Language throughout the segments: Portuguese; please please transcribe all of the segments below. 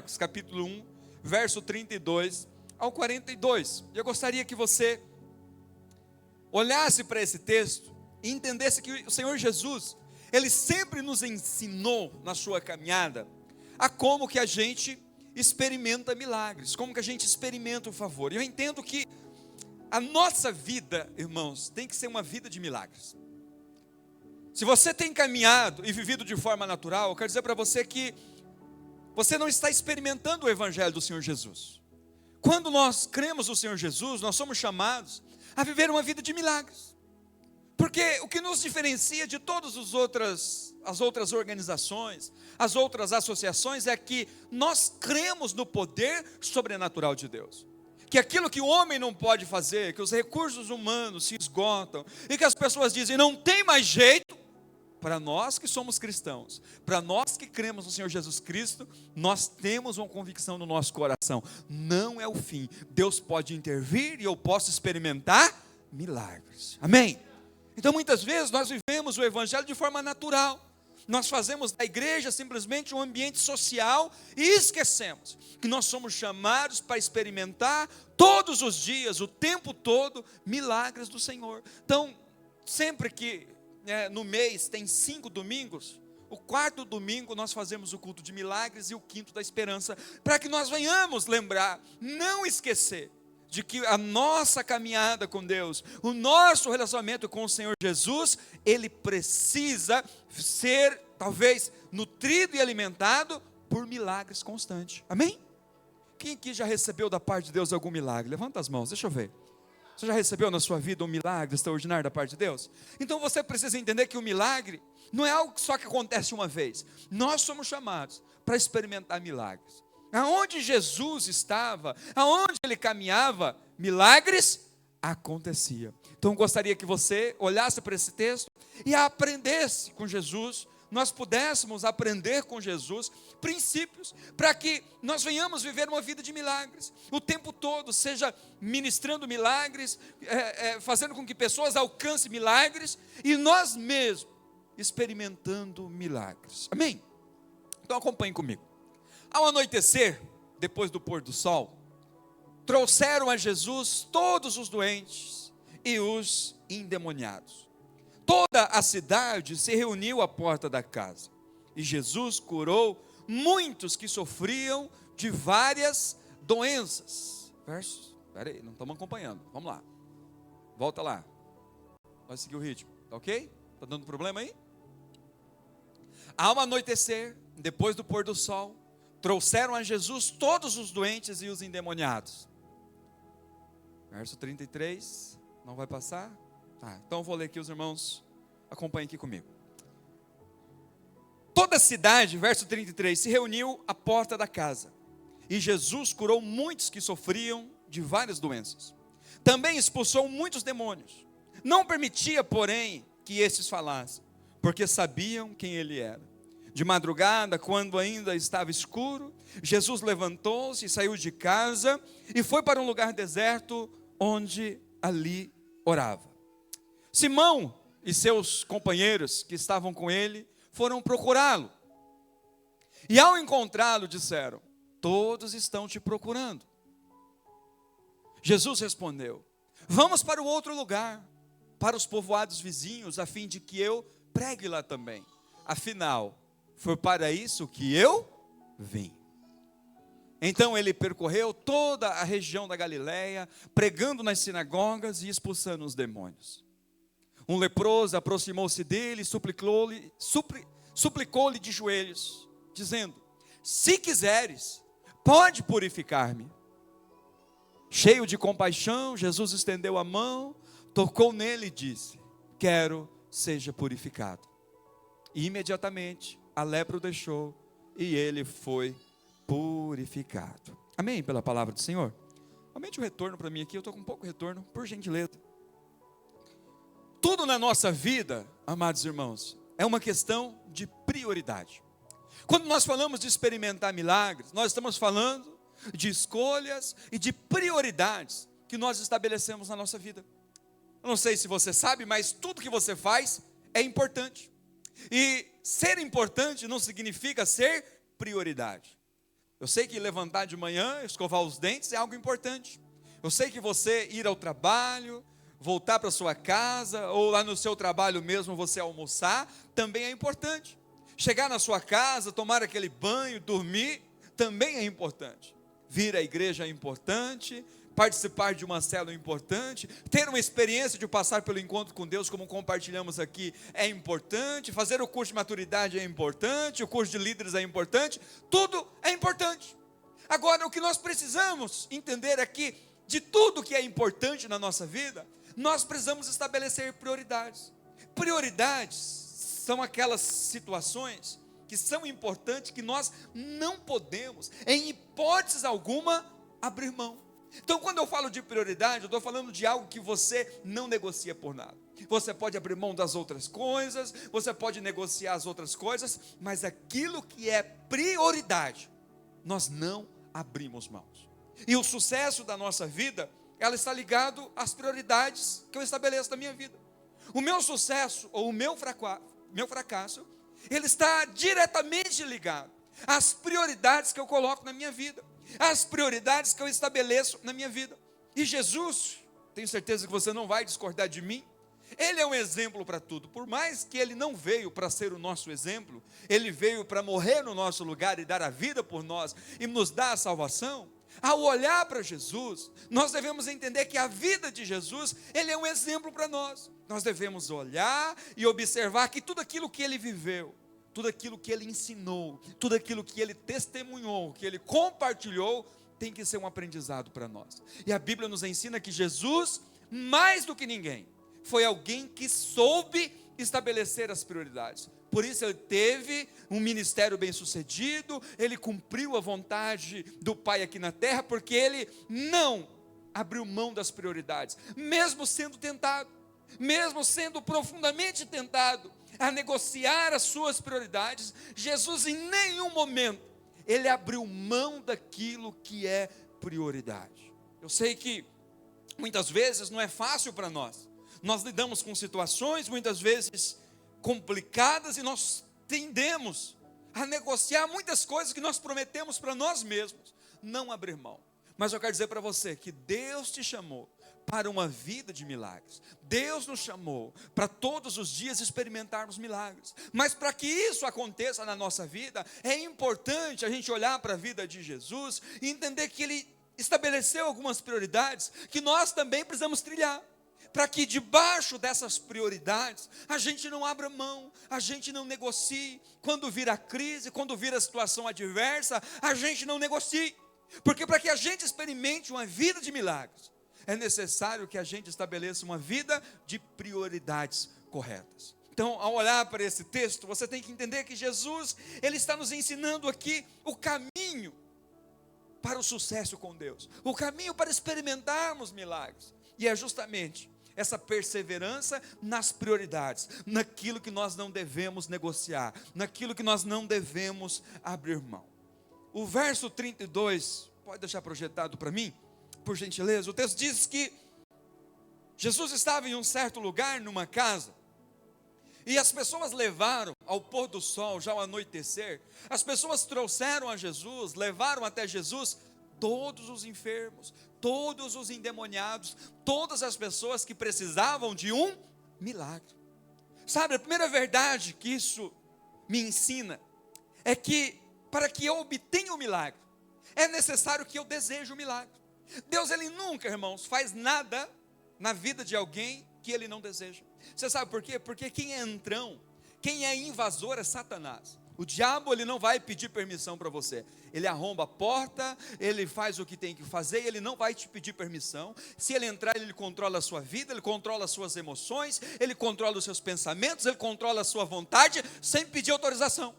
Marcos, capítulo 1, verso 32 ao 42. Eu gostaria que você olhasse para esse texto e entendesse que o Senhor Jesus, Ele sempre nos ensinou na sua caminhada a como que a gente experimenta milagres, como que a gente experimenta o favor. E eu entendo que a nossa vida, irmãos, tem que ser uma vida de milagres. Se você tem caminhado e vivido de forma natural, eu quero dizer para você que você não está experimentando o Evangelho do Senhor Jesus. Quando nós cremos no Senhor Jesus, nós somos chamados a viver uma vida de milagres. Porque o que nos diferencia de todas as outras organizações, as outras associações, é que nós cremos no poder sobrenatural de Deus. Que aquilo que o homem não pode fazer, que os recursos humanos se esgotam, e que as pessoas dizem, não tem mais jeito, para nós que somos cristãos, para nós que cremos no Senhor Jesus Cristo, nós temos uma convicção no nosso coração, não é o fim, Deus pode intervir e eu posso experimentar milagres, amém? Então muitas vezes nós vivemos o Evangelho de forma natural, nós fazemos da igreja simplesmente um ambiente social e esquecemos que nós somos chamados para experimentar todos os dias, o tempo todo, milagres do Senhor. Então, sempre que no mês tem 5 domingos, o 4º domingo nós fazemos o culto de milagres e o 5º da esperança, para que nós venhamos lembrar, não esquecer, de que a nossa caminhada com Deus, o nosso relacionamento com o Senhor Jesus, ele precisa ser, talvez, nutrido e alimentado por milagres constantes, amém? Quem aqui já recebeu da parte de Deus algum milagre? Levanta as mãos, deixa eu ver. Você já recebeu na sua vida um milagre extraordinário da parte de Deus? Então você precisa entender que o milagre não é algo só que acontece uma vez. Nós somos chamados para experimentar milagres. Aonde Jesus estava, aonde ele caminhava, milagres acontecia. Então eu gostaria que você olhasse para esse texto e aprendesse com Jesus, nós pudéssemos aprender com Jesus princípios, para que nós venhamos viver uma vida de milagres, o tempo todo, seja ministrando milagres, fazendo com que pessoas alcancem milagres, e nós mesmos experimentando milagres, amém? Então acompanhe comigo. Ao anoitecer, depois do pôr do sol, trouxeram a Jesus todos os doentes e os endemoniados. Toda a cidade se reuniu à porta da casa, e Jesus curou muitos que sofriam de várias doenças. Espera aí, não estamos acompanhando, vamos lá, volta lá, vai seguir o ritmo, tá ok? Está dando problema aí? Ao anoitecer, depois do pôr do sol, trouxeram a Jesus todos os doentes e os endemoniados. Verso 33, não vai passar? Então eu vou ler aqui, os irmãos acompanhem aqui comigo. Toda a cidade, verso 33, se reuniu à porta da casa, e Jesus curou muitos que sofriam de várias doenças. Também expulsou muitos demônios. Não permitia, porém, que estes falassem, porque sabiam quem ele era. De madrugada, quando ainda estava escuro, Jesus levantou-se e saiu de casa e foi para um lugar deserto, onde ali orava. Simão e seus companheiros que estavam com ele foram procurá-lo. E ao encontrá-lo disseram, todos estão te procurando. Jesus respondeu, vamos para o outro lugar, para os povoados vizinhos, a fim de que eu pregue lá também. Afinal, foi para isso que eu vim. Então ele percorreu toda a região da Galileia, pregando nas sinagogas e expulsando os demônios. Um leproso aproximou-se dele e suplicou-lhe de joelhos, dizendo, se quiseres, pode purificar-me. Cheio de compaixão, Jesus estendeu a mão, tocou nele e disse, quero, seja purificado. E imediatamente a lepra o deixou e ele foi purificado. Amém? Pela palavra do Senhor. Aumente o retorno para mim aqui, eu estou com pouco retorno, por gentileza. Tudo na nossa vida, amados irmãos, é uma questão de prioridade. Quando nós falamos de experimentar milagres, nós estamos falando de escolhas e de prioridades que nós estabelecemos na nossa vida. Eu não sei se você sabe, mas tudo que você faz é importante. E ser importante não significa ser prioridade. Eu sei que levantar de manhã, escovar os dentes é algo importante. Eu sei que você ir ao trabalho, voltar para sua casa, ou lá no seu trabalho mesmo você almoçar, também é importante. Chegar na sua casa, tomar aquele banho, dormir, também é importante. Vir à igreja é importante, participar de uma célula é importante, ter uma experiência de passar pelo encontro com Deus, como compartilhamos aqui, é importante, fazer o curso de maturidade é importante, o curso de líderes é importante, tudo é importante. Agora, o que nós precisamos entender aqui, de tudo que é importante na nossa vida, nós precisamos estabelecer prioridades. Prioridades são aquelas situações que são importantes, que nós não podemos, em hipótese alguma, abrir mão. Então, quando eu falo de prioridade, eu estou falando de algo que você não negocia por nada. Você pode abrir mão das outras coisas, você pode negociar as outras coisas, mas aquilo que é prioridade, nós não abrimos mãos. E o sucesso da nossa vida, ela está ligado às prioridades que eu estabeleço na minha vida. O meu sucesso ou o meu fracasso, ele está diretamente ligado às prioridades que eu coloco na minha vida, às prioridades que eu estabeleço na minha vida. E Jesus, tenho certeza que você não vai discordar de mim, ele é um exemplo para tudo. Por mais que ele não veio para ser o nosso exemplo, ele veio para morrer no nosso lugar e dar a vida por nós e nos dar a salvação. Ao olhar para Jesus, nós devemos entender que a vida de Jesus, ele é um exemplo para nós. Nós devemos olhar e observar que tudo aquilo que ele viveu, tudo aquilo que ele ensinou, tudo aquilo que ele testemunhou, que ele compartilhou, tem que ser um aprendizado para nós. E a Bíblia nos ensina que Jesus, mais do que ninguém, foi alguém que soube estabelecer as prioridades. Por isso ele teve um ministério bem sucedido, ele cumpriu a vontade do Pai aqui na terra, porque ele não abriu mão das prioridades, mesmo sendo tentado, mesmo sendo profundamente tentado a negociar as suas prioridades. Jesus em nenhum momento, ele abriu mão daquilo que é prioridade. Eu sei que muitas vezes não é fácil para nós lidamos com situações muitas vezes complicadas e nós tendemos a negociar muitas coisas que nós prometemos para nós mesmos, não abrir mão. Mas eu quero dizer para você que Deus te chamou para uma vida de milagres. Deus nos chamou para todos os dias experimentarmos milagres. Mas para que isso aconteça na nossa vida, é importante a gente olhar para a vida de Jesus e entender que ele estabeleceu algumas prioridades que nós também precisamos trilhar. Para que debaixo dessas prioridades, a gente não abra mão, a gente não negocie. Quando vir a crise, quando vir a situação adversa, a gente não negocie. Porque para que a gente experimente uma vida de milagres, é necessário que a gente estabeleça uma vida de prioridades corretas. Então, ao olhar para esse texto, você tem que entender que Jesus, ele está nos ensinando aqui o caminho para o sucesso com Deus, o caminho para experimentarmos milagres. E é justamente essa perseverança nas prioridades, naquilo que nós não devemos negociar, naquilo que nós não devemos abrir mão. O verso 32, pode deixar projetado para mim, por gentileza. O texto diz que Jesus estava em um certo lugar, numa casa, e as pessoas levaram ao pôr do sol, já ao anoitecer, as pessoas trouxeram a Jesus, levaram até Jesus todos os enfermos, todos os endemoniados, todas as pessoas que precisavam de um milagre. Sabe, a primeira verdade que isso me ensina é que para que eu obtenha o milagre, é necessário que eu deseje o milagre. Deus, ele nunca, irmãos, faz nada na vida de alguém que ele não deseja. Você sabe por quê? Porque quem é entrão, quem é invasor é Satanás. O diabo, ele não vai pedir permissão para você. Ele arromba a porta, ele faz o que tem que fazer, ele não vai te pedir permissão. Se ele entrar, ele controla a sua vida, ele controla as suas emoções, ele controla os seus pensamentos, ele controla a sua vontade, sem pedir autorização.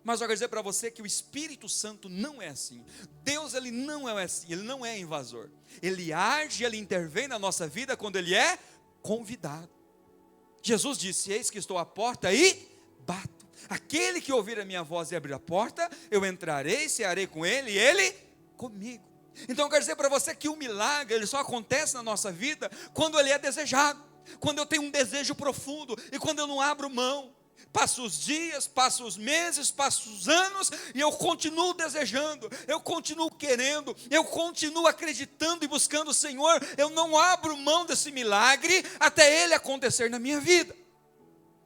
Mas eu quero dizer para você que o Espírito Santo não é assim. Deus, ele não é assim, ele não é invasor. Ele age, ele intervém na nossa vida quando ele é convidado. Jesus disse: eis que estou à porta e bato. Aquele que ouvir a minha voz e abrir a porta, eu entrarei, cearei com ele e ele comigo. Então eu quero dizer para você que o milagre, ele só acontece na nossa vida quando ele é desejado, quando eu tenho um desejo profundo e quando eu não abro mão. Passam os dias, passam os meses, passam os anos, e eu continuo desejando, eu continuo querendo, eu continuo acreditando e buscando o Senhor. Eu não abro mão desse milagre até ele acontecer na minha vida.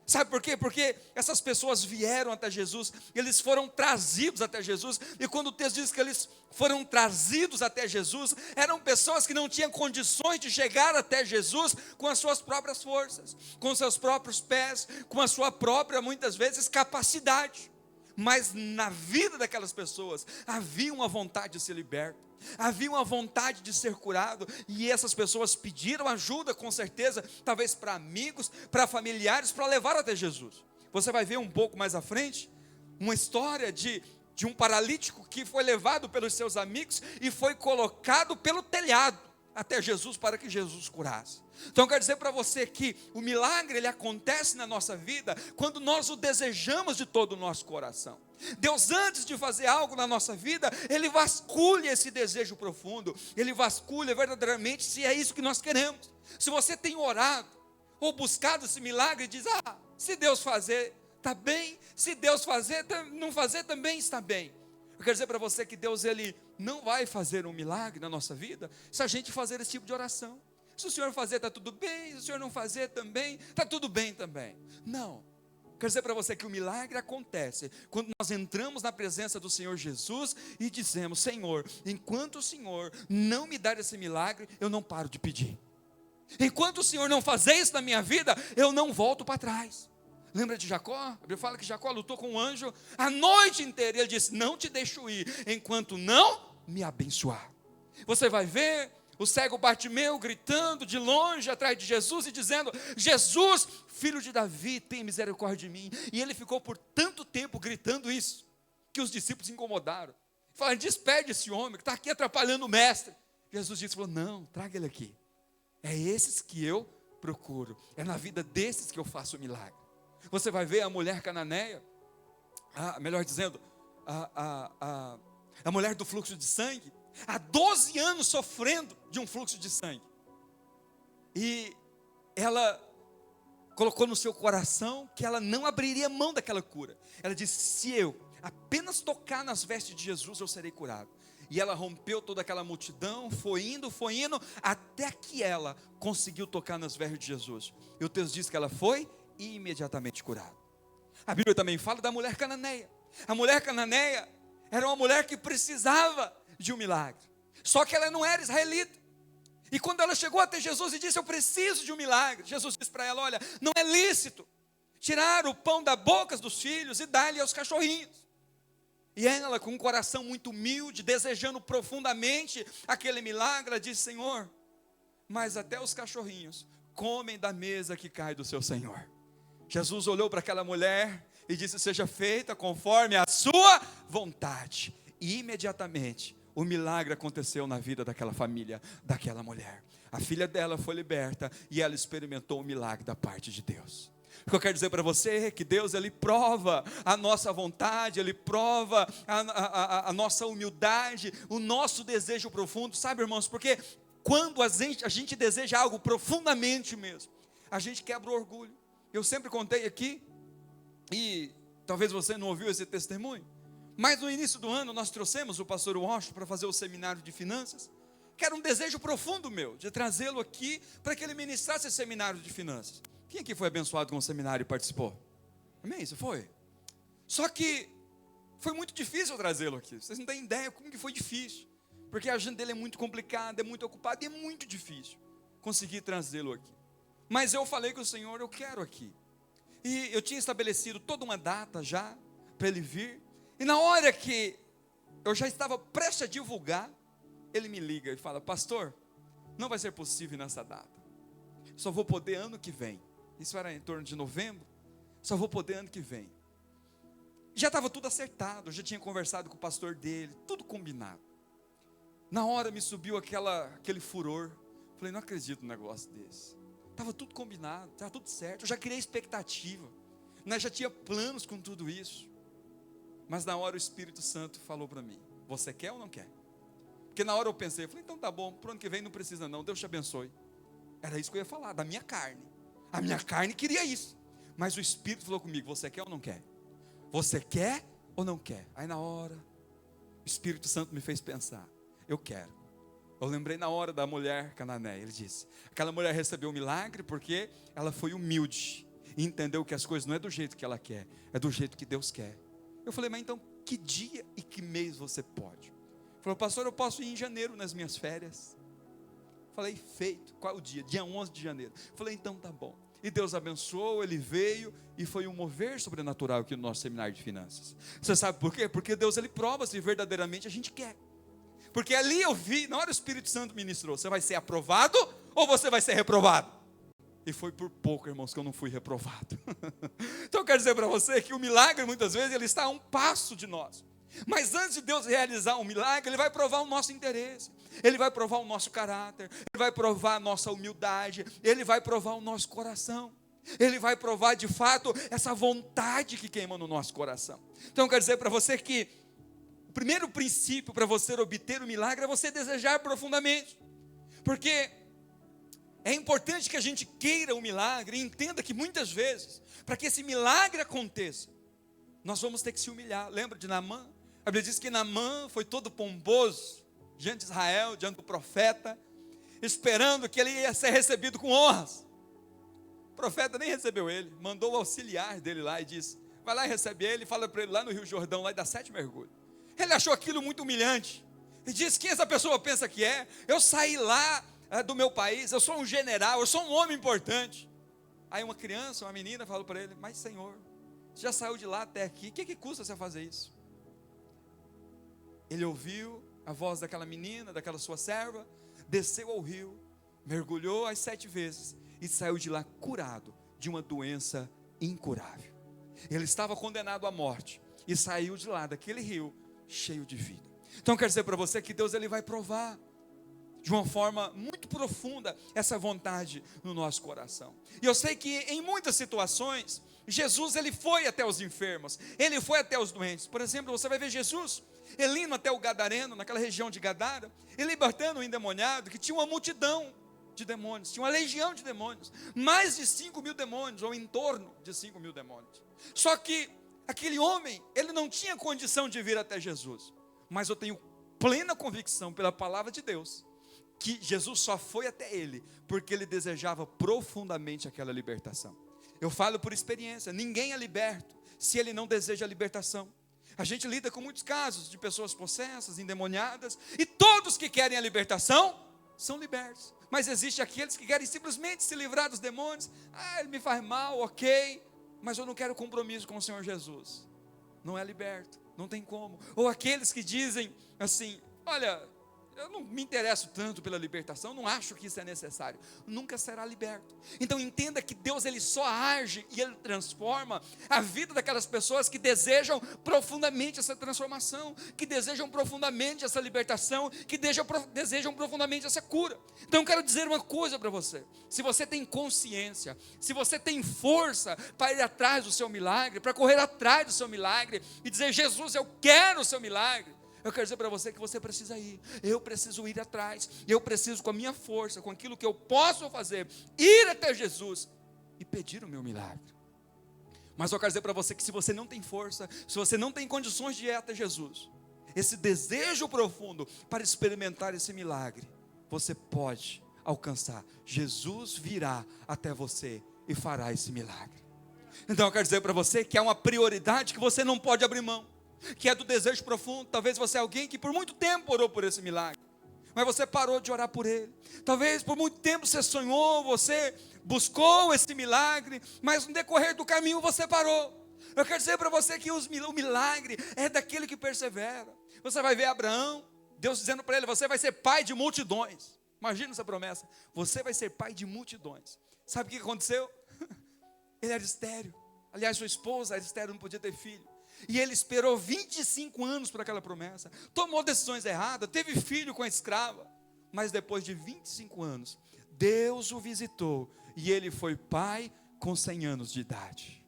Sabe por quê? Porque essas pessoas vieram até Jesus, eles foram trazidos até Jesus, e quando o texto diz que eles foram trazidos até Jesus, eram pessoas que não tinham condições de chegar até Jesus com as suas próprias forças, com seus próprios pés, com a sua própria, muitas vezes, capacidade. Mas na vida daquelas pessoas havia uma vontade de ser liberto, havia uma vontade de ser curado, e essas pessoas pediram ajuda, com certeza, talvez para amigos, para familiares, para levar até Jesus. Você vai ver um pouco mais à frente, uma história de um paralítico que foi levado pelos seus amigos e foi colocado pelo telhado até Jesus, para que Jesus curasse. Então eu quero dizer para você que o milagre, ele acontece na nossa vida quando nós o desejamos de todo o nosso coração. Deus, antes de fazer algo na nossa vida, ele vasculha esse desejo profundo, ele vasculha verdadeiramente se é isso que nós queremos. Se você tem orado ou buscado esse milagre, diz: se Deus fazer, está bem, se Deus fazer, não fazer também está bem. Eu quero dizer para você que Deus, ele não vai fazer um milagre na nossa vida se a gente fazer esse tipo de oração. Se o Senhor fazer, está tudo bem, se o Senhor não fazer também, está tudo bem também. Não. Quero dizer para você que o milagre acontece quando nós entramos na presença do Senhor Jesus e dizemos: Senhor, enquanto o Senhor não me dar esse milagre, eu não paro de pedir. Enquanto o Senhor não fazer isso na minha vida, eu não volto para trás. Lembra de Jacó? A Bíblia fala que Jacó lutou com um anjo a noite inteira, e ele disse: não te deixo ir, enquanto não me abençoar. Você vai ver o cego Bartimeu gritando de longe atrás de Jesus e dizendo: Jesus, filho de Davi, tem misericórdia de mim. E ele ficou por tanto tempo gritando isso, que os discípulos se incomodaram. Falaram: despede esse homem que está aqui atrapalhando o mestre. Jesus disse: não, traga ele aqui. É esses que eu procuro, é na vida desses que eu faço o milagre. Você vai ver a mulher cananeia, melhor dizendo, a mulher do fluxo de sangue, há 12 anos sofrendo de um fluxo de sangue. E ela colocou no seu coração que ela não abriria mão daquela cura. Ela disse: se eu apenas tocar nas vestes de Jesus, eu serei curado. E ela rompeu toda aquela multidão, foi indo, até que ela conseguiu tocar nas vestes de Jesus. E o texto diz que ela foi imediatamente curada. A Bíblia também fala da mulher cananeia. A mulher cananeia era uma mulher que precisava de um milagre, só que ela não era israelita. E quando ela chegou até Jesus e disse: eu preciso de um milagre, Jesus disse para ela: olha, não é lícito tirar o pão da boca dos filhos e dar-lhe aos cachorrinhos. E ela, com um coração muito humilde, desejando profundamente aquele milagre, ela disse: Senhor, mas até os cachorrinhos comem da mesa que cai do seu Senhor. Jesus olhou para aquela mulher e disse: seja feita conforme a sua vontade. E imediatamente o milagre aconteceu na vida daquela família, daquela mulher. A filha dela foi liberta e ela experimentou o milagre da parte de Deus. O que eu quero dizer para você é que Deus, ele prova a nossa vontade, ele prova a nossa humildade, o nosso desejo profundo, sabe, irmãos? Porque quando a gente deseja algo profundamente mesmo, a gente quebra o orgulho. Eu sempre contei aqui, e talvez você não ouviu esse testemunho, mas no início do ano nós trouxemos o pastor Washington para fazer o seminário de finanças, que era um desejo profundo meu, de trazê-lo aqui para que ele ministrasse esse seminário de finanças. Quem aqui foi abençoado com o seminário e participou? Amém? Você foi? Só que foi muito difícil trazê-lo aqui. Vocês não têm ideia como que foi difícil, porque a agenda dele é muito complicada, é muito ocupada, e é muito difícil conseguir trazê-lo aqui. Mas eu falei com o Senhor: eu quero aqui. E eu tinha estabelecido toda uma data já para ele vir. E na hora que eu já estava prestes a divulgar, ele me liga e fala: pastor, não vai ser possível nessa data. Só vou poder ano que vem. Isso era em torno de novembro. Só vou poder ano que vem. Já estava tudo acertado. Eu já tinha conversado com o pastor dele, tudo combinado. Na hora me subiu aquele furor. Falei: não acredito num negócio desse. Estava tudo combinado, estava tudo certo. Eu já criei expectativa. Nós já tinha planos com tudo isso. Mas na hora o Espírito Santo falou para mim: você quer ou não quer? Porque na hora eu pensei, falei: então tá bom, para o ano que vem não precisa não, Deus te abençoe. Era isso que eu ia falar, da minha carne. A minha carne queria isso. Mas o Espírito falou comigo: você quer ou não quer? Você quer ou não quer? Aí na hora, o Espírito Santo me fez pensar: eu quero. Eu lembrei na hora da mulher cananeia. Ele disse: aquela mulher recebeu o milagre porque ela foi humilde e entendeu que as coisas não é do jeito que ela quer, é do jeito que Deus quer. Eu falei: mas então que dia e que mês você pode? Ele falou: pastor, eu posso ir em janeiro nas minhas férias. Falei: feito. Qual é o dia? Dia 11 de janeiro. Falei: então tá bom. E Deus abençoou, ele veio e foi um mover sobrenatural aqui no nosso seminário de finanças. Você sabe por quê? Porque Deus, ele prova se verdadeiramente a gente quer. Porque ali eu vi, na hora o Espírito Santo ministrou: você vai ser aprovado ou você vai ser reprovado? E foi por pouco, irmãos, que eu não fui reprovado. Então eu quero dizer para você que o milagre, muitas vezes, ele está a um passo de nós. Mas antes de Deus realizar um milagre, Ele vai provar o nosso interesse, Ele vai provar o nosso caráter, Ele vai provar a nossa humildade, Ele vai provar o nosso coração, Ele vai provar de fato essa vontade que queima no nosso coração. Então eu quero dizer para você que o primeiro princípio para você obter o milagre é você desejar profundamente. Porque é importante que a gente queira o milagre e entenda que muitas vezes, para que esse milagre aconteça, nós vamos ter que se humilhar. Lembra de Naamã? A Bíblia diz que Naamã foi todo pomposo diante de Israel, diante do profeta, esperando que ele ia ser recebido com honras. O profeta nem recebeu ele, mandou o auxiliar dele lá e disse: vai lá e recebe ele, fala para ele lá no Rio Jordão, lá e dá 7 mergulhos. Ele achou aquilo muito humilhante e disse: quem essa pessoa pensa que é? Eu saí lá do meu país, eu sou um general, eu sou um homem importante. Aí uma criança, uma menina falou para ele: mas Senhor, você já saiu de lá até aqui, o que custa você fazer isso? Ele ouviu a voz daquela menina, daquela sua serva, desceu ao rio, mergulhou as 7 vezes e saiu de lá curado de uma doença incurável. Ele estava condenado à morte e saiu de lá, daquele rio, cheio de vida. Então quero dizer para você que Deus, ele vai provar de uma forma muito profunda essa vontade no nosso coração. E eu sei que em muitas situações Jesus, ele foi até os enfermos, ele foi até os doentes. Por exemplo, você vai ver Jesus ele indo até o Gadareno, naquela região de Gadara, e libertando o endemoniado, que tinha uma multidão de demônios, tinha uma legião de demônios, mais de 5.000 demônios, ou em torno de 5.000 demônios. Só que aquele homem, ele não tinha condição de vir até Jesus, mas eu tenho plena convicção pela palavra de Deus, que Jesus só foi até ele, porque ele desejava profundamente aquela libertação. Eu falo por experiência, ninguém é liberto, se ele não deseja a libertação. A gente lida com muitos casos de pessoas possessas, endemoniadas, e todos que querem a libertação, são libertos. Mas existe aqueles que querem simplesmente se livrar dos demônios. Ele me faz mal, ok, mas eu não quero compromisso com o Senhor Jesus. Não é liberto, não tem como. Ou aqueles que dizem assim: olha, eu não me interesso tanto pela libertação, não acho que isso é necessário. Nunca será liberto. Então entenda que Deus, ele só age e ele transforma a vida daquelas pessoas que desejam profundamente essa transformação, que desejam profundamente essa libertação, que desejam profundamente essa cura. Então eu quero dizer uma coisa para você: se você tem consciência, se você tem força para ir atrás do seu milagre, para correr atrás do seu milagre e dizer: Jesus, eu quero o seu milagre, eu quero dizer para você que você precisa ir. Eu preciso ir atrás. Eu preciso, com a minha força, com aquilo que eu posso fazer, ir até Jesus e pedir o meu milagre. Mas eu quero dizer para você que se você não tem força, se você não tem condições de ir até Jesus, esse desejo profundo para experimentar esse milagre, você pode alcançar. Jesus virá até você e fará esse milagre. Então eu quero dizer para você que é uma prioridade que você não pode abrir mão, que é do desejo profundo. Talvez você é alguém que por muito tempo orou por esse milagre, mas você parou de orar por ele. Talvez por muito tempo você sonhou, você buscou esse milagre, mas no decorrer do caminho você parou. Eu quero dizer para você que o milagre é daquele que persevera. Você vai ver Abraão, Deus dizendo para ele: você vai ser pai de multidões. Imagina essa promessa: você vai ser pai de multidões. Sabe o que aconteceu? Ele era estéril. Aliás, sua esposa era estéril, não podia ter filho. E ele esperou 25 anos para aquela promessa, tomou decisões erradas, teve filho com a escrava, mas depois de 25 anos, Deus o visitou, e ele foi pai com 100 anos de idade.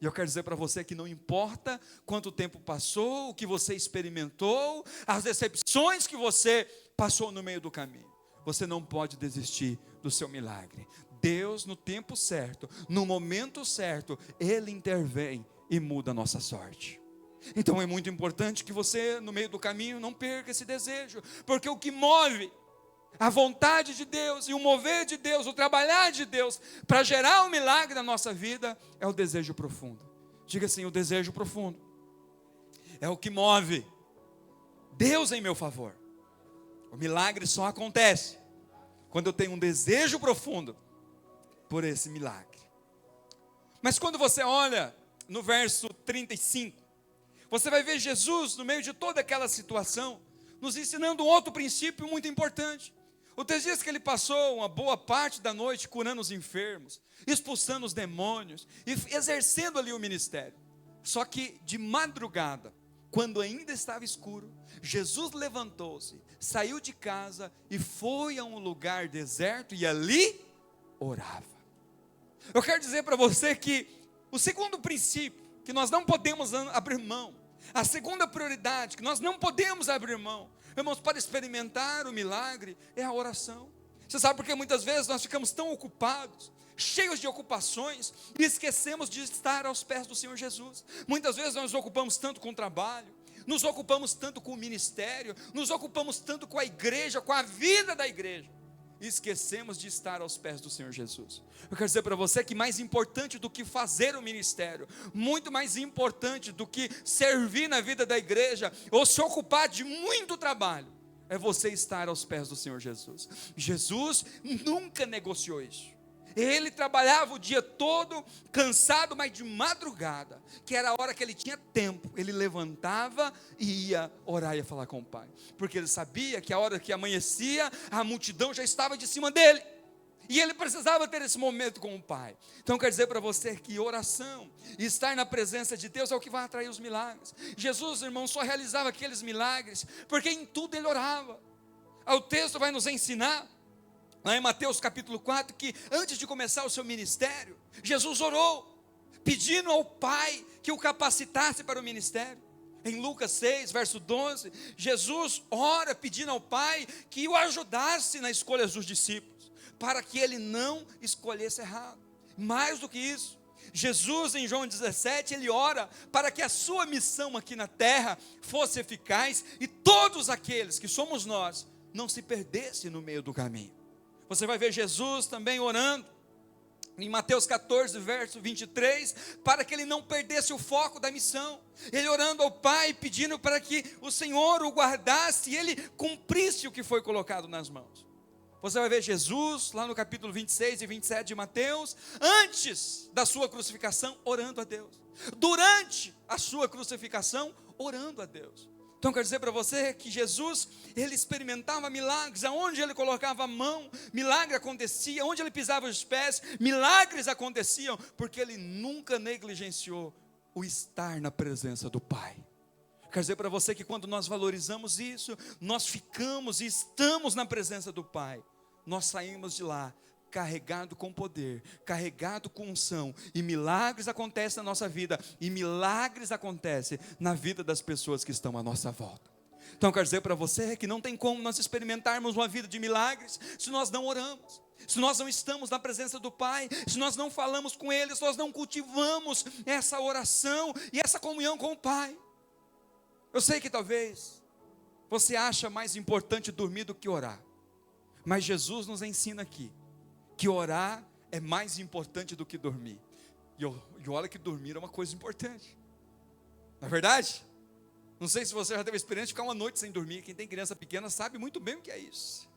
E eu quero dizer para você que não importa quanto tempo passou, o que você experimentou, as decepções que você passou no meio do caminho, você não pode desistir do seu milagre. Deus, no tempo certo, no momento certo, Ele intervém e muda a nossa sorte. Então é muito importante que você, no meio do caminho, não perca esse desejo, porque o que move a vontade de Deus e o mover de Deus, o trabalhar de Deus para gerar um milagre na nossa vida é o desejo profundo. Diga assim: o desejo profundo é o que move Deus em meu favor. O milagre só acontece quando eu tenho um desejo profundo por esse milagre. Mas quando você olha no verso 35, você vai ver Jesus, no meio de toda aquela situação, nos ensinando um outro princípio muito importante. O texto diz que ele passou uma boa parte da noite curando os enfermos, expulsando os demônios e exercendo ali o ministério. Só que de madrugada, quando ainda estava escuro, Jesus levantou-se, saiu de casa e foi a um lugar deserto e ali orava. Eu quero dizer para você que o segundo princípio que nós não podemos abrir mão, a segunda prioridade que nós não podemos abrir mão, irmãos, para experimentar o milagre, é a oração. Você sabe por que muitas vezes nós ficamos tão ocupados, cheios de ocupações, e esquecemos de estar aos pés do Senhor Jesus. Muitas vezes nós nos ocupamos tanto com o trabalho, nos ocupamos tanto com o ministério, nos ocupamos tanto com a igreja, com a vida da igreja, e esquecemos de estar aos pés do Senhor Jesus. Eu quero dizer para você que mais importante do que fazer o ministério, muito mais importante do que servir na vida da igreja, ou se ocupar de muito trabalho, é você estar aos pés do Senhor Jesus. Jesus nunca negociou isso. Ele trabalhava o dia todo, cansado, mas de madrugada, que era a hora que ele tinha tempo, ele levantava e ia orar e ia falar com o Pai, porque ele sabia que a hora que amanhecia, a multidão já estava de cima dele, e ele precisava ter esse momento com o Pai. Então eu quero dizer para você que oração e estar na presença de Deus é o que vai atrair os milagres. Jesus, irmão, só realizava aqueles milagres, porque em tudo ele orava. O texto vai nos ensinar, lá em Mateus capítulo 4, que antes de começar o seu ministério, Jesus orou, pedindo ao Pai que o capacitasse para o ministério. Em Lucas 6, verso 12, Jesus ora pedindo ao Pai que o ajudasse na escolha dos discípulos, para que ele não escolhesse errado. Mais do que isso, Jesus em João 17, ele ora para que a sua missão aqui na terra fosse eficaz, e todos aqueles que somos nós, não se perdessem no meio do caminho. Você vai ver Jesus também orando, em Mateus 14, verso 23, para que ele não perdesse o foco da missão. Ele orando ao Pai, pedindo para que o Senhor o guardasse e ele cumprisse o que foi colocado nas mãos. Você vai ver Jesus, lá no capítulo 26 e 27 de Mateus, antes da sua crucificação, orando a Deus. Durante a sua crucificação, orando a Deus. Então quero dizer para você que Jesus, ele experimentava milagres, aonde ele colocava a mão, milagre acontecia, onde ele pisava os pés, milagres aconteciam, porque ele nunca negligenciou o estar na presença do Pai. Quero dizer para você que quando nós valorizamos isso, nós ficamos e estamos na presença do Pai, nós saímos de lá carregado com poder, carregado com unção, e milagres acontecem na nossa vida, e milagres acontecem na vida das pessoas que estão à nossa volta. Então eu quero dizer para você que não tem como nós experimentarmos uma vida de milagres se nós não oramos, se nós não estamos na presença do Pai, se nós não falamos com Ele, se nós não cultivamos essa oração e essa comunhão com o Pai. Eu sei que talvez você acha mais importante dormir do que orar, mas Jesus nos ensina aqui que orar é mais importante do que dormir. E olha que dormir é uma coisa importante, não é verdade? Não sei se você já teve a experiência de ficar uma noite sem dormir. Quem tem criança pequena sabe muito bem o que é isso.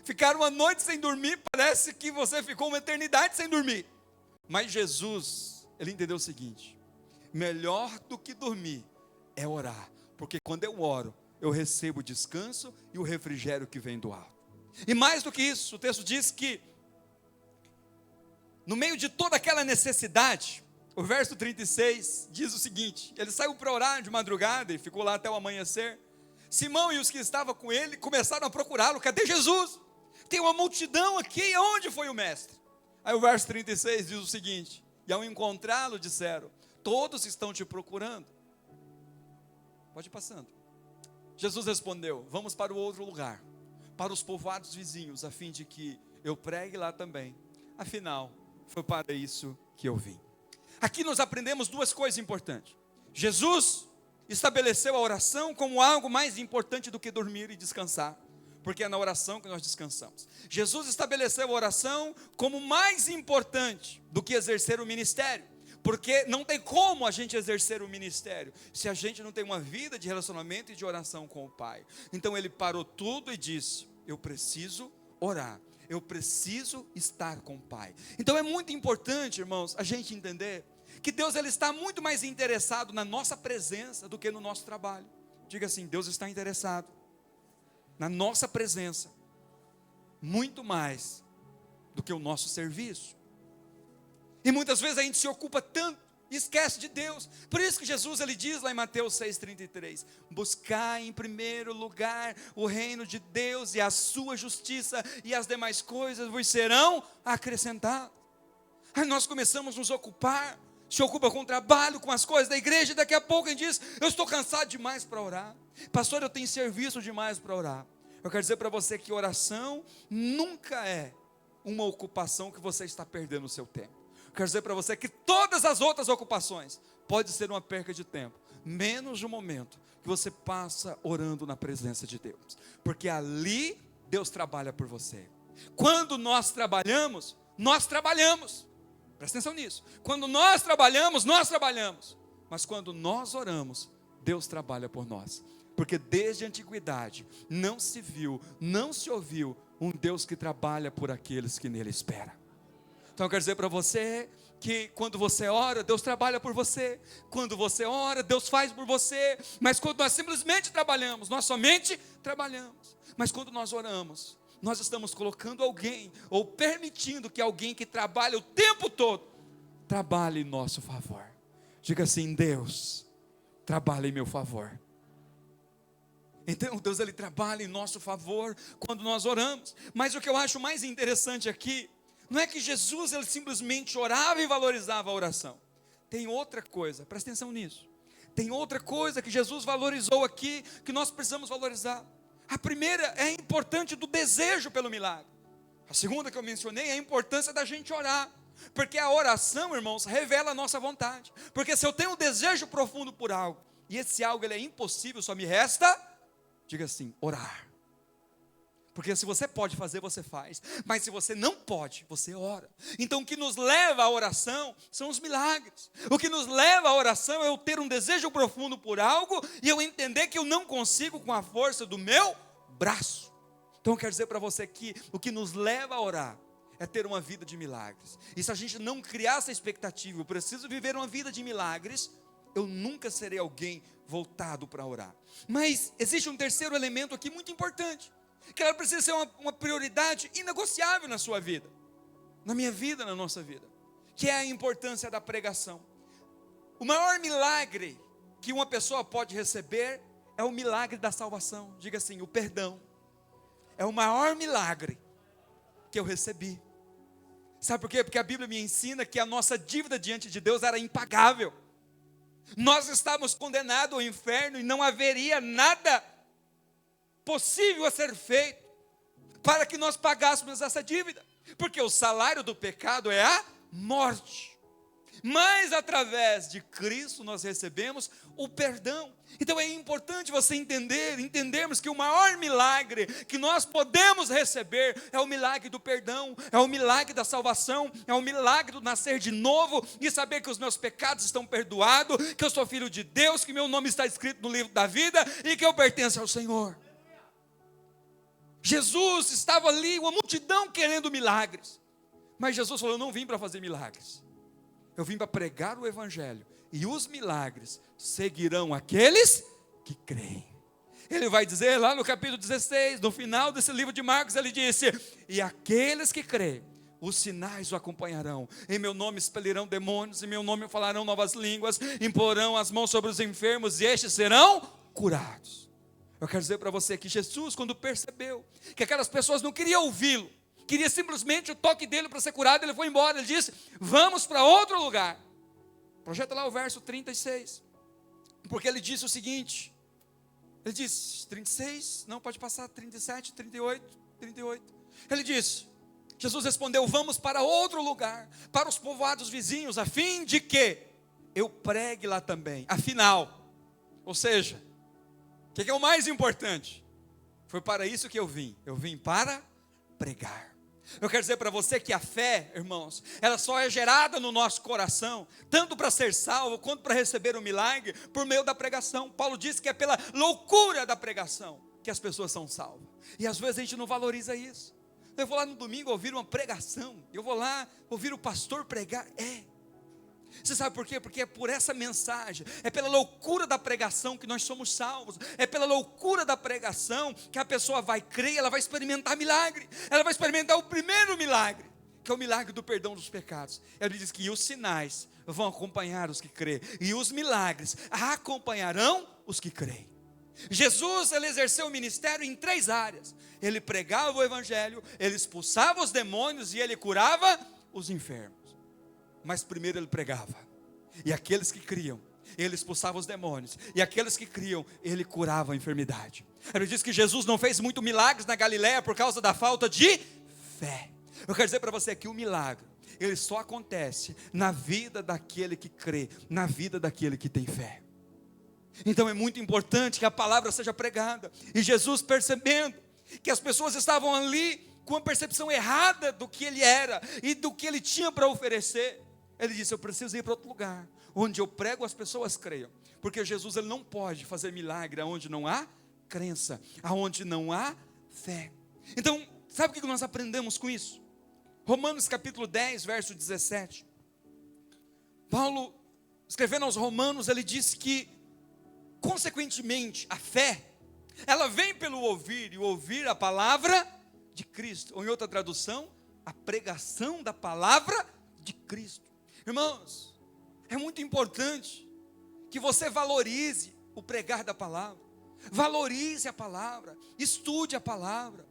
Ficar uma noite sem dormir, parece que você ficou uma eternidade sem dormir. Mas Jesus, ele entendeu o seguinte: melhor do que dormir é orar, porque quando eu oro, eu recebo o descanso e o refrigério que vem do alto. E mais do que isso, o texto diz que no meio de toda aquela necessidade, o verso 36 diz o seguinte: ele saiu para orar de madrugada e ficou lá até o amanhecer. Simão e os que estavam com ele começaram a procurá-lo. Cadê Jesus? Tem uma multidão aqui, onde foi o mestre? Aí o verso 36 diz o seguinte: e ao encontrá-lo disseram, todos estão te procurando. Pode ir passando. Jesus respondeu, vamos para o outro lugar, para os povoados vizinhos, a fim de que eu pregue lá também. Afinal, foi para isso que eu vim. Aqui nós aprendemos duas coisas importantes. Jesus estabeleceu a oração como algo mais importante do que dormir e descansar, porque é na oração que nós descansamos. Jesus estabeleceu a oração como mais importante do que exercer o ministério, porque não tem como a gente exercer o ministério se a gente não tem uma vida de relacionamento e de oração com o Pai. Então ele parou tudo e disse: eu preciso orar, eu preciso estar com o Pai. Então é muito importante, irmãos, a gente entender que Deus ele está muito mais interessado na nossa presença do que no nosso trabalho. Diga assim: Deus está interessado na nossa presença muito mais do que o nosso serviço. E muitas vezes a gente se ocupa tanto e esquece de Deus. Por isso que Jesus ele diz lá em Mateus 6,33: buscai em primeiro lugar o reino de Deus e a sua justiça, e as demais coisas vos serão acrescentadas. Aí nós começamos a nos ocupar, se ocupa com o trabalho, com as coisas da igreja, e daqui a pouco a gente diz: eu estou cansado demais para orar. Pastor, eu tenho serviço demais para orar. Eu quero dizer para você que oração nunca é uma ocupação que você está perdendo o seu tempo. Eu quero dizer para você que todas as outras ocupações pode ser uma perca de tempo, menos o momento que você passa orando na presença de Deus, porque ali Deus trabalha por você. Quando nós trabalhamos, presta atenção nisso. Quando nós trabalhamos, mas quando nós oramos, Deus trabalha por nós, porque desde a antiguidade não se viu, não se ouviu um Deus que trabalha por aqueles que nele esperam. Então eu quero dizer para você que quando você ora, Deus trabalha por você. Quando você ora, Deus faz por você. Mas quando nós simplesmente trabalhamos, nós somente trabalhamos. Mas quando nós oramos, nós estamos colocando alguém, ou permitindo que alguém que trabalha o tempo todo, trabalhe em nosso favor. Diga assim: Deus, trabalha em meu favor. Então Deus ele trabalha em nosso favor quando nós oramos. Mas o que eu acho mais interessante aqui, não é que Jesus ele simplesmente orava e valorizava a oração. Tem outra coisa, presta atenção nisso. Tem outra coisa que Jesus valorizou aqui, que nós precisamos valorizar. A primeira é a importância do desejo pelo milagre. A segunda que eu mencionei é a importância da gente orar. Porque a oração, irmãos, revela a nossa vontade. Porque se eu tenho um desejo profundo por algo, e esse algo ele é impossível, só me resta, diga assim, orar. Porque se você pode fazer, você faz. Mas se você não pode, você ora. Então o que nos leva à oração são os milagres. O que nos leva à oração é eu ter um desejo profundo por algo e eu entender que eu não consigo com a força do meu braço. Então eu quero dizer para você que o que nos leva a orar é ter uma vida de milagres. E se a gente não criar essa expectativa, eu preciso viver uma vida de milagres, eu nunca serei alguém voltado para orar. Mas existe um terceiro elemento aqui muito importante, que ela precisa ser uma prioridade inegociável na sua vida, na minha vida, na nossa vida, que é a importância da pregação. O maior milagre que uma pessoa pode receber é o milagre da salvação. Diga assim, o perdão é o maior milagre que eu recebi. Sabe por quê? Porque a Bíblia me ensina que a nossa dívida diante de Deus era impagável. Nós estávamos condenados ao inferno e não haveria nada possível a ser feito para que nós pagássemos essa dívida, porque o salário do pecado é a morte, mas através de Cristo nós recebemos o perdão. Então é importante você entendermos que o maior milagre que nós podemos receber é o milagre do perdão, é o milagre da salvação, é o milagre do nascer de novo e saber que os meus pecados estão perdoados, que eu sou filho de Deus, que meu nome está escrito no livro da vida e que eu pertenço ao Senhor. Jesus estava ali, uma multidão querendo milagres, mas Jesus falou: eu não vim para fazer milagres, eu vim para pregar o evangelho, e os milagres seguirão aqueles que creem. Ele vai dizer lá no capítulo 16, no final desse livro de Marcos, ele disse: e aqueles que creem, os sinais o acompanharão, em meu nome expelirão demônios, em meu nome falarão novas línguas, imporão as mãos sobre os enfermos, e estes serão curados. Eu quero dizer para você que Jesus, quando percebeu que aquelas pessoas não queriam ouvi-lo, queria simplesmente o toque dele para ser curado, ele foi embora. Ele disse: vamos para outro lugar. Projeta lá o verso 36, porque ele disse o seguinte, ele disse, 36, não, pode passar, 37, 38, ele disse: Jesus respondeu: vamos para outro lugar, para os povoados vizinhos, a fim de que eu pregue lá também. Afinal, ou seja, o que é o mais importante? Foi para isso que eu vim para pregar. Eu quero dizer para você que a fé, irmãos, ela só é gerada no nosso coração, tanto para ser salvo, quanto para receber o milagre, por meio da pregação. Paulo disse que é pela loucura da pregação que as pessoas são salvas, e às vezes a gente não valoriza isso. Eu vou lá no domingo ouvir uma pregação, eu vou lá ouvir o pastor pregar, você sabe por quê? Porque é por essa mensagem, é pela loucura da pregação que nós somos salvos, é pela loucura da pregação que a pessoa vai crer, ela vai experimentar milagre, ela vai experimentar o primeiro milagre, que é o milagre do perdão dos pecados. Ele diz que os sinais vão acompanhar os que creem, e os milagres acompanharão os que creem. Jesus, ele exerceu o ministério em 3 áreas: ele pregava o evangelho, ele expulsava os demônios e ele curava os enfermos. Mas primeiro ele pregava, e aqueles que criam, ele expulsava os demônios, e aqueles que criam, ele curava a enfermidade. Ele diz que Jesus não fez muito milagres na Galileia por causa da falta de fé. Eu quero dizer para você que o milagre, ele só acontece na vida daquele que crê, na vida daquele que tem fé. Então é muito importante que a palavra seja pregada. E Jesus, percebendo que as pessoas estavam ali com a percepção errada do que ele era e do que ele tinha para oferecer, ele disse: eu preciso ir para outro lugar, onde eu prego, as pessoas creiam. Porque Jesus, ele não pode fazer milagre onde não há crença, aonde não há fé. Então, sabe o que nós aprendemos com isso? Romanos capítulo 10, verso 17. Paulo, escrevendo aos Romanos, ele disse que, consequentemente, a fé, ela vem pelo ouvir, e ouvir a palavra de Cristo. Ou em outra tradução, a pregação da palavra de Cristo. Irmãos, é muito importante que você valorize o pregar da palavra, valorize a palavra, estude a palavra.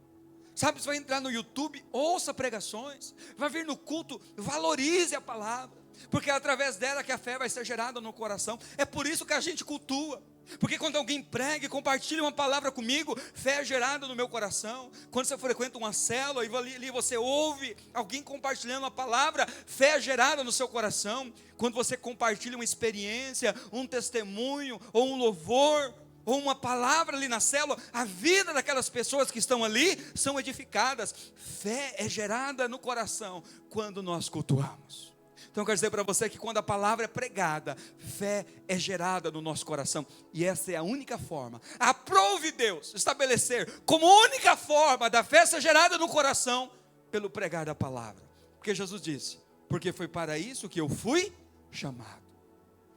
Sabe, você vai entrar no YouTube, ouça pregações, vai vir no culto, valorize a palavra, porque é através dela que a fé vai ser gerada no coração. É por isso que a gente cultua, porque quando alguém prega e compartilha uma palavra comigo, fé é gerada no meu coração. Quando você frequenta uma célula e ali você ouve alguém compartilhando uma palavra, fé é gerada no seu coração. Quando você compartilha uma experiência, um testemunho, ou um louvor, ou uma palavra ali na célula, a vida daquelas pessoas que estão ali são edificadas. Fé é gerada no coração quando nós cultuamos. Então eu quero dizer para você que quando a palavra é pregada, fé é gerada no nosso coração. E essa é a única forma. Aprove Deus estabelecer como única forma da fé ser gerada no coração, pelo pregar da palavra. Porque Jesus disse: porque foi para isso que eu fui chamado.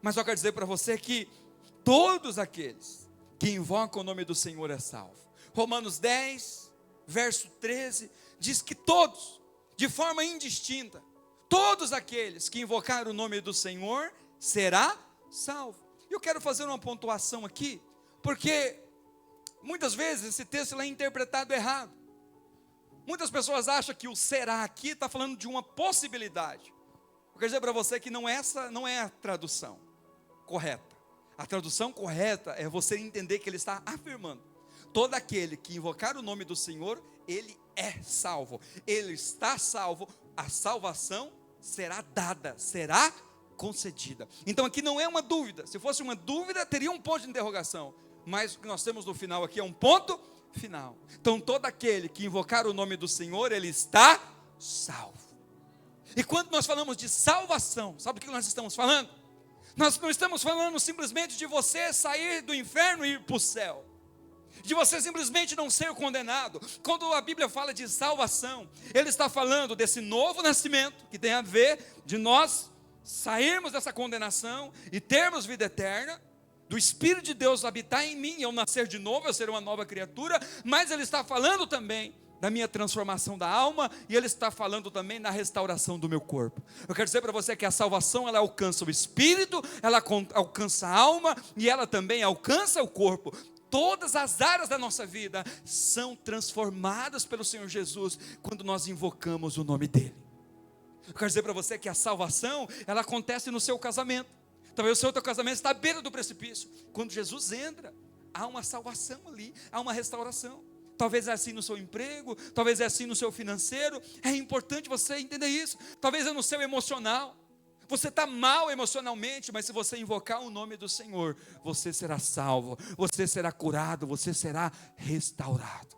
Mas eu quero dizer para você que todos aqueles que invocam o nome do Senhor é salvo. Romanos 10, verso 13, diz que todos, de forma indistinta, todos aqueles que invocarem o nome do Senhor será salvo. Eu quero fazer uma pontuação aqui, porque muitas vezes esse texto é interpretado errado. Muitas pessoas acham que o será aqui está falando de uma possibilidade. Eu quero dizer para você que essa não é a tradução correta. A tradução correta é você entender que ele está afirmando: todo aquele que invocar o nome do Senhor, ele é salvo. Ele está salvo, a salvação será dada, será concedida. Então aqui não é uma dúvida. Se fosse uma dúvida, teria um ponto de interrogação. Mas o que nós temos no final aqui é um ponto final. Então todo aquele que invocar o nome do Senhor, ele está salvo. E quando nós falamos de salvação, sabe o que nós estamos falando? Nós não estamos falando simplesmente de você sair do inferno e ir para o céu, de você simplesmente não ser condenado. Quando a Bíblia fala de salvação, ele está falando desse novo nascimento, que tem a ver de nós sairmos dessa condenação e termos vida eterna, do Espírito de Deus habitar em mim, eu nascer de novo, eu ser uma nova criatura. Mas ele está falando também da minha transformação da alma, e ele está falando também da restauração do meu corpo. Eu quero dizer para você que a salvação, ela alcança o espírito, ela alcança a alma, e ela também alcança o corpo. Todas as áreas da nossa vida são transformadas pelo Senhor Jesus quando nós invocamos o nome dele. Eu quero dizer para você que a salvação, ela acontece no seu casamento. Talvez o seu casamento está à beira do precipício. Quando Jesus entra, há uma salvação ali, há uma restauração. talvez é assim no seu emprego, talvez é assim no seu financeiro. É importante você entender isso. Talvez é no seu emocional. Você está mal emocionalmente, mas se você invocar o nome do Senhor, você será salvo, você será curado, você será restaurado.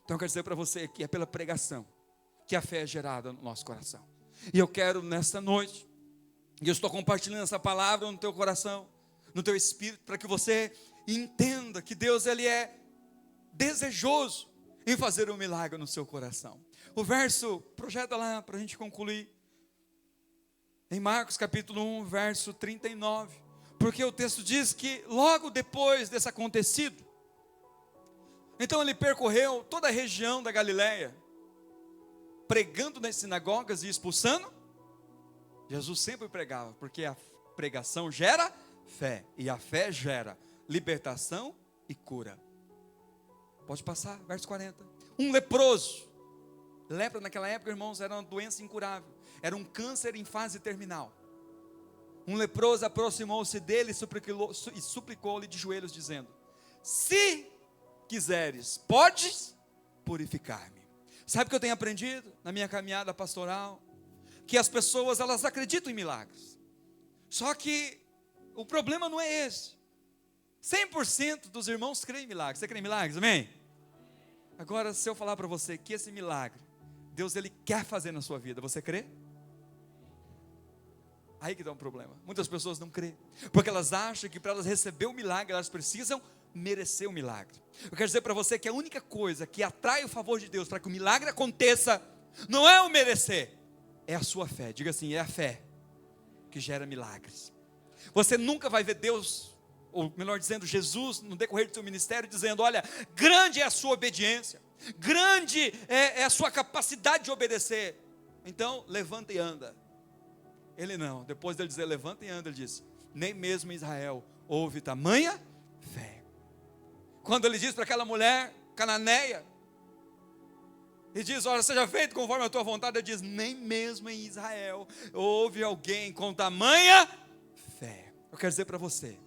Então eu quero dizer para você que é pela pregação que a fé é gerada no nosso coração. E eu quero nesta noite, e eu estou compartilhando essa palavra no teu coração, no teu espírito, para que você entenda que Deus ele é desejoso em fazer um milagre no seu coração. O verso, projeta lá para a gente concluir. Em Marcos capítulo 1, verso 39, porque o texto diz que logo depois desse acontecido, então ele percorreu toda a região da Galileia, pregando nas sinagogas e expulsando. Jesus sempre pregava, porque a pregação gera fé, e a fé gera libertação e cura. Pode passar, verso 40. Um leproso, lepra naquela época, irmãos, era uma doença incurável, era um câncer em fase terminal. Um leproso aproximou-se dele e suplicou-lhe de joelhos, dizendo: se quiseres, podes purificar-me. Sabe o que eu tenho aprendido na minha caminhada pastoral? Que as pessoas, elas acreditam em milagres. Só que o problema não é esse. 100% dos irmãos creem em milagres. Você crê em milagres, amém? Agora, se eu falar para você que esse milagre, Deus ele quer fazer na sua vida, você crê? Aí que dá um problema. Muitas pessoas não creem, porque elas acham que para elas receber o milagre, elas precisam merecer o milagre. Eu quero dizer para você que a única coisa que atrai o favor de Deus para que o milagre aconteça, não é o merecer, é a sua fé. Diga assim, é a fé que gera milagres. Você nunca vai ver Deus, ou melhor dizendo, Jesus, no decorrer do seu ministério, dizendo: olha, grande é a sua obediência, grande é a sua capacidade de obedecer, então levanta e anda. Ele não, depois dele dizer levanta e anda, ele diz: nem mesmo em Israel houve tamanha fé. Quando ele diz para aquela mulher cananeia, e diz: olha, seja feito conforme a tua vontade, ele diz: nem mesmo em Israel houve alguém com tamanha fé. Eu quero dizer para você,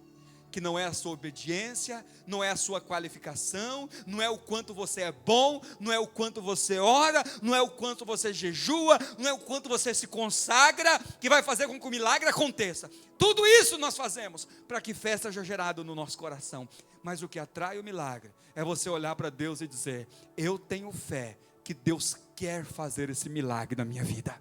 que não é a sua obediência, não é a sua qualificação, não é o quanto você é bom, não é o quanto você ora, não é o quanto você jejua, não é o quanto você se consagra, que vai fazer com que o milagre aconteça. Tudo isso nós fazemos para que fé seja gerada no nosso coração. Mas o que atrai o milagre é você olhar para Deus e dizer: eu tenho fé que Deus quer fazer esse milagre na minha vida.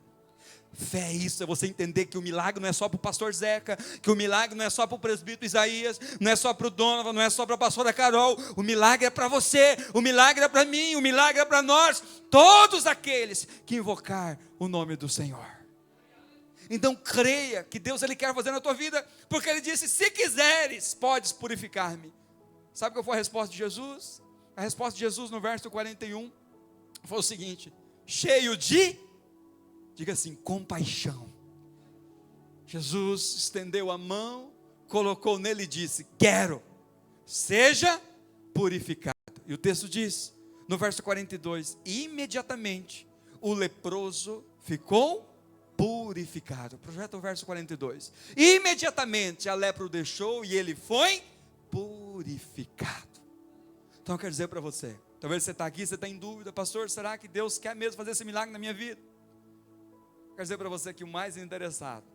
Fé é isso, é você entender que o milagre não é só para o pastor Zeca, que o milagre não é só para o presbítero Isaías, não é só para o Donovan, não é só para a pastora Carol. O milagre é para você, o milagre é para mim, o milagre é para nós, todos aqueles que invocar o nome do Senhor. Então creia que Deus ele quer fazer na tua vida, porque ele disse: se quiseres, podes purificar-me. Sabe qual foi a resposta de Jesus? A resposta de Jesus no verso 41 foi o seguinte: cheio de, diga assim, compaixão. Jesus estendeu a mão, colocou nele e disse: quero, seja purificado. E o texto diz, no verso 42, imediatamente o leproso ficou purificado. Projeta o verso 42. Imediatamente a lepra o deixou e ele foi purificado. Então eu quero dizer para você, talvez você está aqui, você está em dúvida: pastor, será que Deus quer mesmo fazer esse milagre na minha vida? Quero dizer para você que o mais interessado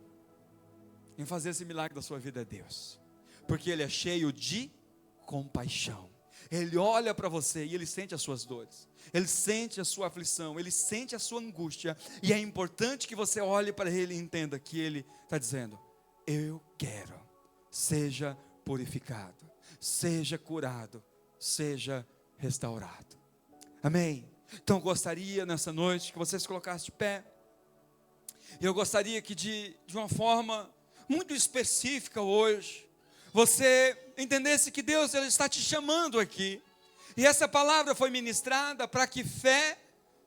em fazer esse milagre da sua vida é Deus, porque Ele é cheio de compaixão. Ele olha para você e Ele sente as suas dores, Ele sente a sua aflição, Ele sente a sua angústia, e é importante que você olhe para Ele e entenda que Ele está dizendo: eu quero, seja purificado, seja curado, seja restaurado. Amém? Então eu gostaria nessa noite que você se colocasse de pé. Eu gostaria que de uma forma muito específica hoje, você entendesse que Deus ele está te chamando aqui. E essa palavra foi ministrada para que fé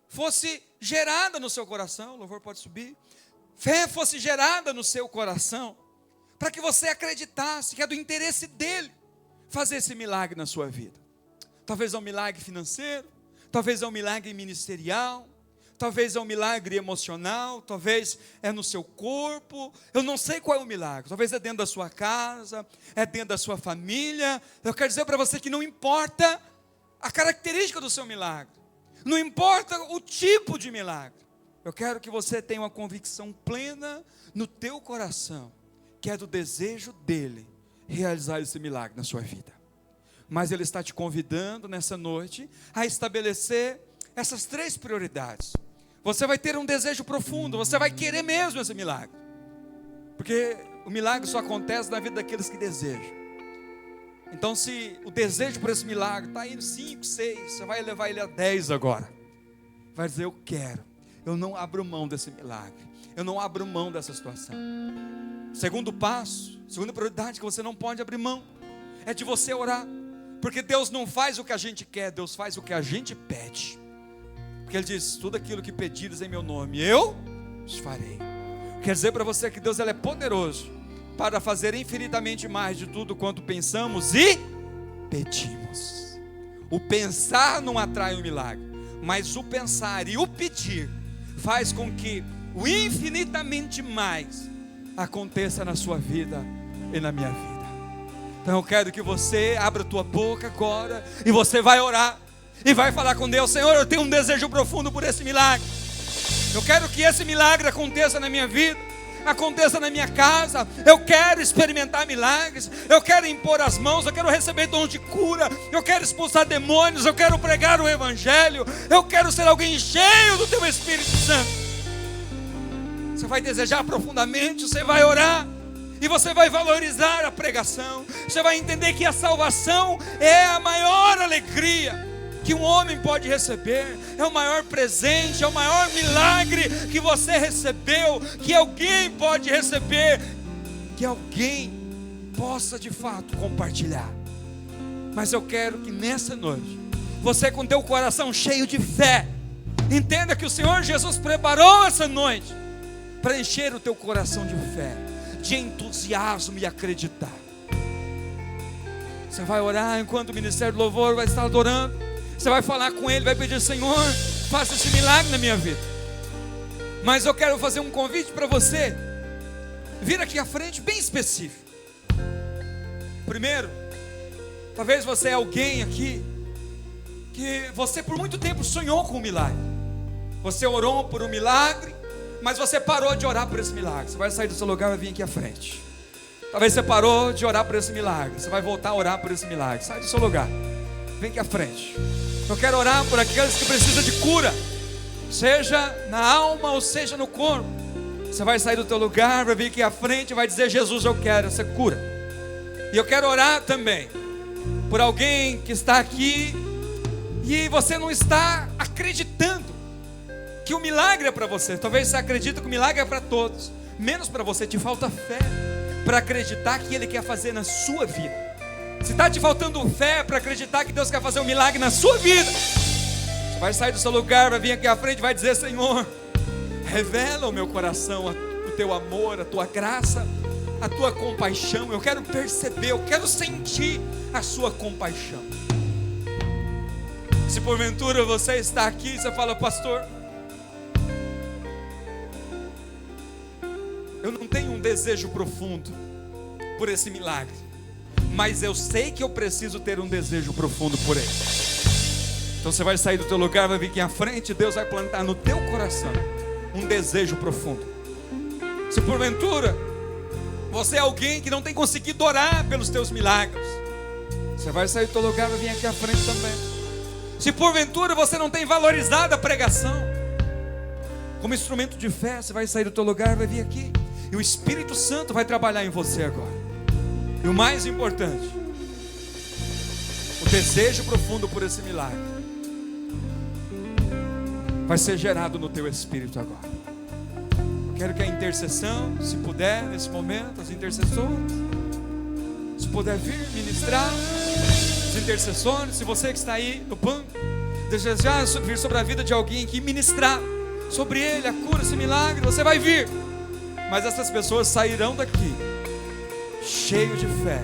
fosse gerada no seu coração. O louvor pode subir. Fé fosse gerada no seu coração, para que você acreditasse que é do interesse dEle fazer esse milagre na sua vida. Talvez é um milagre financeiro, talvez é um milagre ministerial, talvez é um milagre emocional, talvez é no seu corpo, eu não sei qual é o milagre, talvez é dentro da sua casa, é dentro da sua família. Eu quero dizer para você que não importa a característica do seu milagre, não importa o tipo de milagre. Eu quero que você tenha uma convicção plena no teu coração, que é do desejo dele realizar esse milagre na sua vida. Mas ele está te convidando nessa noite a estabelecer essas 3 prioridades. Você vai ter um desejo profundo, você vai querer mesmo esse milagre, porque o milagre só acontece na vida daqueles que desejam. Então, se o desejo por esse milagre está indo 5, 6, você vai levar ele a 10 agora. Vai dizer: eu quero, eu não abro mão desse milagre, eu não abro mão dessa situação. Segundo passo, segunda prioridade que você não pode abrir mão, é de você orar. Porque Deus não faz o que a gente quer, Deus faz o que a gente pede. Porque Ele diz: tudo aquilo que pedires em meu nome, eu os farei. Quer dizer para você que Deus, Ele é poderoso para fazer infinitamente mais de tudo quanto pensamos e pedimos. O pensar não atrai o milagre, mas o pensar e o pedir faz com que o infinitamente mais aconteça na sua vida e na minha vida. Então eu quero que você abra a tua boca agora e você vai orar e vai falar com Deus: Senhor, eu tenho um desejo profundo por esse milagre. Eu quero que esse milagre aconteça na minha vida, aconteça na minha casa. Eu quero experimentar milagres, eu quero impor as mãos, eu quero receber dons de cura, eu quero expulsar demônios, eu quero pregar o evangelho, eu quero ser alguém cheio do teu Espírito Santo. Você vai desejar profundamente, você vai orar e você vai valorizar a pregação. Você vai entender que a salvação é a maior alegria que um homem pode receber, é o maior presente, é o maior milagre que você recebeu, que alguém pode receber, que alguém possa de fato compartilhar. Mas eu quero que nessa noite, você com teu coração cheio de fé, entenda que o Senhor Jesus preparou essa noite para encher o teu coração de fé, de entusiasmo e acreditar. Você vai orar enquanto o Ministério do Louvor vai estar adorando. Você vai falar com Ele, vai pedir: Senhor, faça esse milagre na minha vida. Mas eu quero fazer um convite para você vir aqui à frente, bem específico. Primeiro, talvez você é alguém aqui que você por muito tempo sonhou com um milagre. Você orou por um milagre, mas você parou de orar por esse milagre. Você vai sair do seu lugar e vai vir aqui à frente. Talvez você parou de orar por esse milagre, você vai voltar a orar por esse milagre. Sai do seu lugar, vem aqui à frente. Eu quero orar por aqueles que precisam de cura, seja na alma ou seja no corpo. Você vai sair do teu lugar, vai vir aqui à frente e vai dizer: Jesus, eu quero essa cura. E eu quero orar também por alguém que está aqui e você não está acreditando que o milagre é para você. Talvez você acredite que o milagre é para todos, menos para você. Te falta fé para acreditar que Ele quer fazer na sua vida. Se está te faltando fé para acreditar que Deus quer fazer um milagre na sua vida, você vai sair do seu lugar, vai vir aqui à frente e vai dizer: Senhor, revela ao meu coração o teu amor, a tua graça, a tua compaixão. Eu quero perceber, eu quero sentir a sua compaixão. Se porventura você está aqui e você fala: pastor, eu não tenho um desejo profundo por esse milagre, mas eu sei que eu preciso ter um desejo profundo por ele. Então você vai sair do teu lugar, vai vir aqui à frente, Deus vai plantar no teu coração um desejo profundo. Se porventura você é alguém que não tem conseguido orar pelos teus milagres, você vai sair do teu lugar, vai vir aqui à frente também. Se porventura você não tem valorizado a pregação como instrumento de fé, você vai sair do teu lugar, vai vir aqui, e o Espírito Santo vai trabalhar em você agora. E o mais importante, o desejo profundo por esse milagre vai ser gerado no teu espírito agora. Eu quero que a intercessão, se puder, nesse momento, as intercessões, se puder vir ministrar, os intercessores, se você que está aí no banco, desejar vir sobre a vida de alguém que ministrar sobre ele a cura, esse milagre, você vai vir. Mas essas pessoas sairão daqui cheio de fé,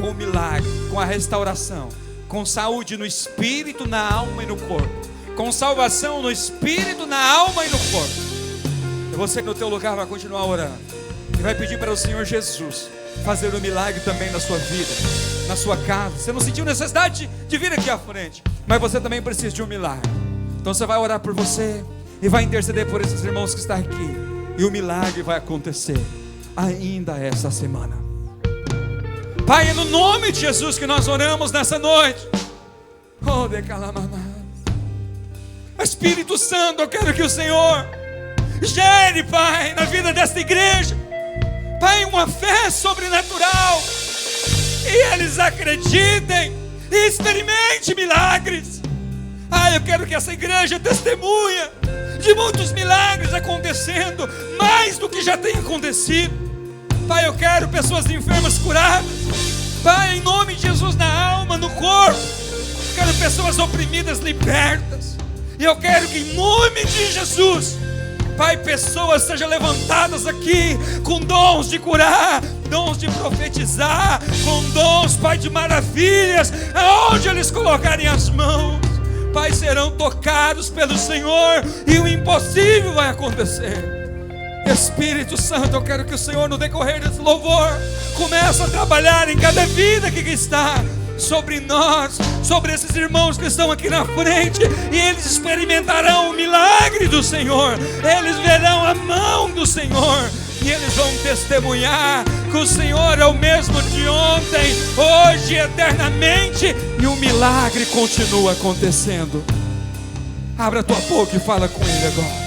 com o milagre, com a restauração, com saúde no espírito, na alma e no corpo, com salvação no espírito, na alma e no corpo. E você no teu lugar vai continuar orando e vai pedir para o Senhor Jesus fazer um milagre também na sua vida. na sua casa, você não sentiu necessidade de vir aqui à frente, mas você também precisa de um milagre. Então você vai orar por você e vai interceder por esses irmãos que estão aqui, e o milagre vai acontecer ainda essa semana. Pai, é no nome de Jesus que nós oramos nessa noite. Oh, Espírito Santo, eu quero que o Senhor gere, Pai, na vida desta igreja, Pai, uma fé sobrenatural, e eles acreditem e experimentem milagres. Eu quero que essa igreja testemunhe de muitos milagres acontecendo, mais do que já tem acontecido. Pai, eu quero pessoas enfermas curadas, Pai, em nome de Jesus, na alma, no corpo. Quero pessoas oprimidas libertas, e eu quero que em nome de Jesus, Pai, pessoas sejam levantadas aqui com dons de curar, dons de profetizar, com dons, Pai, de maravilhas. Aonde eles colocarem as mãos, Pai, serão tocados pelo Senhor, e o impossível vai acontecer. Espírito Santo, eu quero que o Senhor, no decorrer desse louvor, comece a trabalhar em cada vida que está sobre nós, sobre esses irmãos que estão aqui na frente, e eles experimentarão o milagre do Senhor, eles verão a mão do Senhor, e eles vão testemunhar que o Senhor é o mesmo de ontem, hoje e eternamente, e o milagre continua acontecendo. Abra a tua boca e fala com Ele agora.